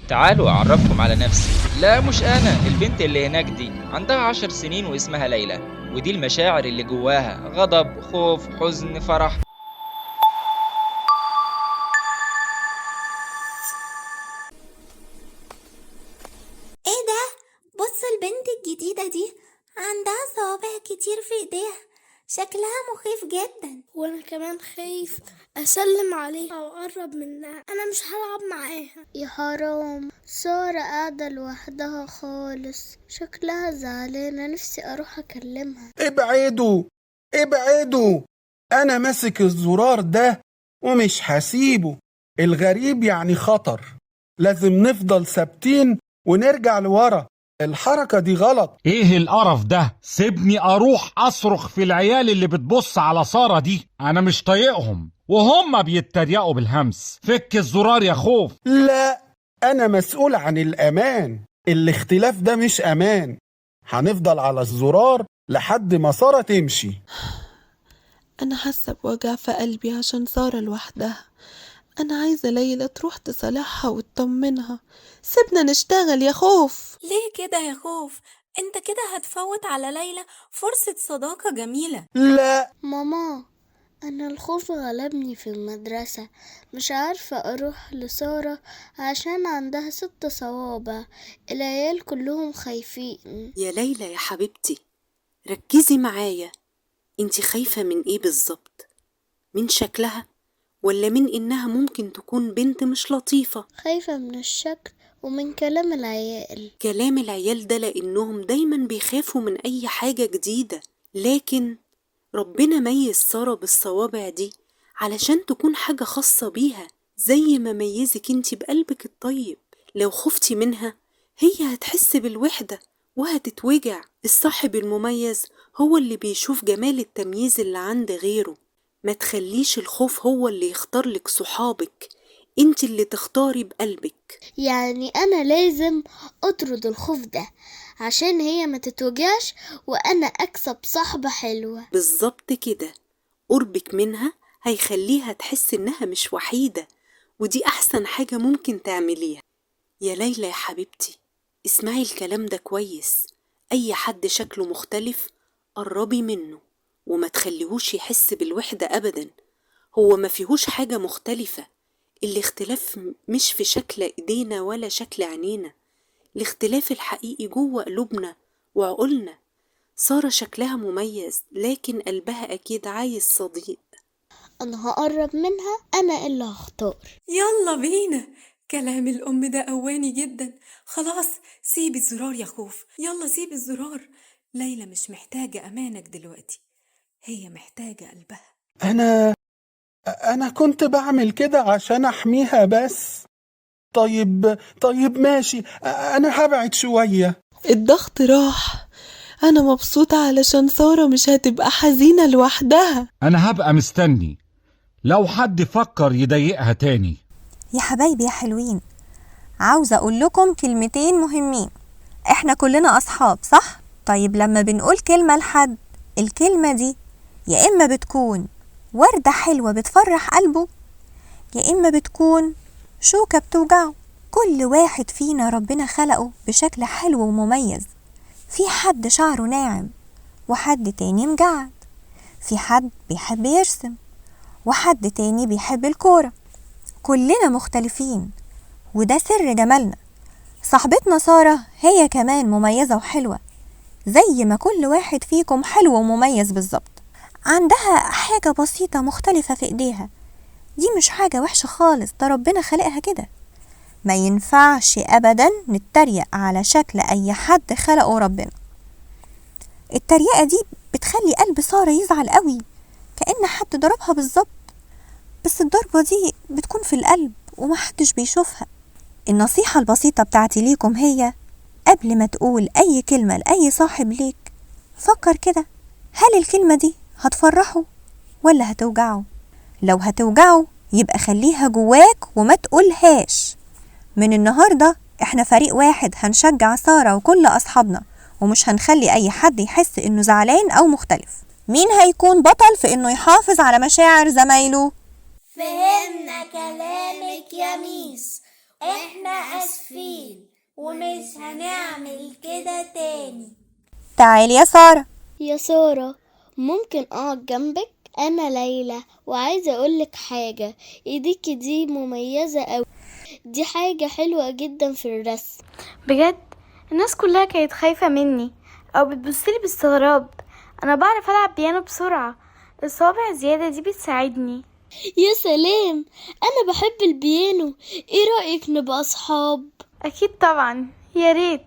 تعالوا أعرفكم على نفسي. لا مش أنا، البنت اللي هناك دي عندها 10 سنين واسمها ليلى، ودي المشاعر اللي جواها: غضب، خوف، حزن، فرح. ايه ده؟ بصوا البنت الجديدة دي عندها صوابع كتير في ايديها، شكلها مخيف جدا. وانا كمان خايف اسلم عليها او اقرب منها، انا مش هلعب معاها. يا حرام، سارة قاعدة لوحدها خالص، شكلها زعلانة، نفسي اروح اكلمها. ابعدوا ابعدوا، انا ماسك الزرار ده ومش هسيبه. الغريب يعني خطر، لازم نفضل ثابتين ونرجع لورا. الحركة دي غلط. ايه القرف ده؟ سيبني اروح اصرخ في العيال اللي بتبص على سارة دي، انا مش طايقهم وهم بيتريقوا بالهمس. فك الزرار يا خوف. لا، انا مسؤول عن الامان، الاختلاف ده مش امان. هنفضل على الزرار لحد ما سارة تمشي. أنا حاسة بوجع في قلبي عشان سارة لوحدها. أنا عايزة ليلى تروح تصالحها وتطمنها. سيبنا نشتغل يا خوف. ليه كده يا خوف؟ انت كده هتفوت على ليلى فرصة صداقة جميلة. لا، ماما، انا الخوف غلبني في المدرسة، مش عارفة اروح لسارة عشان عندها 6 صوابع، العيال كلهم خايفين. يا ليلى يا حبيبتي، ركزي معايا. انتي خايفة من ايه بالظبط؟ من شكلها ولا من انها ممكن تكون بنت مش لطيفة؟ خايفة من الشكل ومن كلام العيال. كلام العيال ده لانهم دايما بيخافوا من اي حاجة جديدة، لكن ربنا ميز سارة بالصوابع دي علشان تكون حاجة خاصة بيها، زي ما ميزك انتي بقلبك الطيب. لو خفتي منها هي هتحس بالوحدة وهتتوجع. الصاحب المميز هو اللي بيشوف جمال التمييز اللي عند غيره. ما تخليش الخوف هو اللي يختارلك صحابك، انتي اللي تختاري بقلبك. يعني انا لازم اطرد الخوف ده عشان هي ما تتوجعش وانا اكسب صحبة حلوة. بالظبط كده، قربك منها هيخليها تحس انها مش وحيدة، ودي احسن حاجة ممكن تعمليها. يا ليلى يا حبيبتي، اسمعي الكلام ده كويس. اي حد شكله مختلف قربي منه وما تخليهوش يحس بالوحدة ابدا. هو ما فيهوش حاجة مختلفة، الاختلاف مش في شكل ايدينا ولا شكل عينينا، الاختلاف الحقيقي جوه قلوبنا وعقولنا. سارة شكلها مميز لكن قلبها أكيد عايز صديق. انا هقرب منها، انا اللي هختار. يلا بينا، كلام الأم ده قواني جدا. خلاص سيب الزرار يا خوف، يلا سيب الزرار. ليلى مش محتاجة أمانك دلوقتي، هي محتاجة قلبها. أنا كنت بعمل كده عشان أحميها بس. طيب ماشي، أنا هبعد شوية. الضغط راح. أنا مبسوطة علشان سارة مش هتبقى حزينة لوحدها. انا هبقى مستني لو حد فكر يضايقها تاني. يا حبايبي يا حلوين، عاوزة أقول لكم كلمتين مهمين. إحنا كلنا أصحاب صح؟ طيب لما بنقول كلمة لحد، الكلمة دي يا إما بتكون وردة حلوة بتفرح قلبه، يا إما بتكون شوكة بتوجعه. كل واحد فينا ربنا خلقه بشكل حلو ومميز. في حد شعره ناعم وحد تاني مجعد، في حد بيحب يرسم وحد تاني بيحب الكورة. كلنا مختلفين وده سر جمالنا. صاحبتنا سارة هي كمان مميزة وحلوة زي ما كل واحد فيكم حلو ومميز بالظبط. عندها حاجة بسيطة مختلفة في ايديها، دي مش حاجة وحشة خالص، ده ربنا خلقها كده. ما ينفعش ابدا نتريق على شكل اي حد خلقه ربنا. التريقة دي بتخلي قلب سارة يزعل قوي كأن حد ضربها بالظبط، بس الضربة دي بتكون في القلب ومحدش بيشوفها. النصيحة البسيطة بتاعتي ليكم هي قبل ما تقول أي كلمة لأي صاحب ليك، فكر كده، هل الكلمة دي هتفرحه ولا هتوجعه؟ لو هتوجعه يبقى خليها جواك وما تقولهاش. من النهاردة احنا فريق واحد، هنشجع سارة وكل أصحابنا ومش هنخلي أي حد يحس إنه زعلان أو مختلف. مين هيكون بطل في إنه يحافظ على مشاعر زمايله؟ فهمنا كلامك يا ميس، احنا اسفين ومش هنعمل كده تاني. تعالي يا سارة. يا سارة، ممكن اقعد جنبك؟ انا ليلى وعايزة اقولك حاجة. ايديكي دي مميزة اوي، دي حاجة حلوة جدا في الرسم. بجد الناس كلها كانت خايفة مني او بتبصلي باستغراب. انا بعرف العب بيانو بسرعة، الصوابع زيادة دي بتساعدني. يا سلام، انا بحب البيانو. ايه رأيك نبقى اصحاب؟ اكيد طبعا، يا ريت.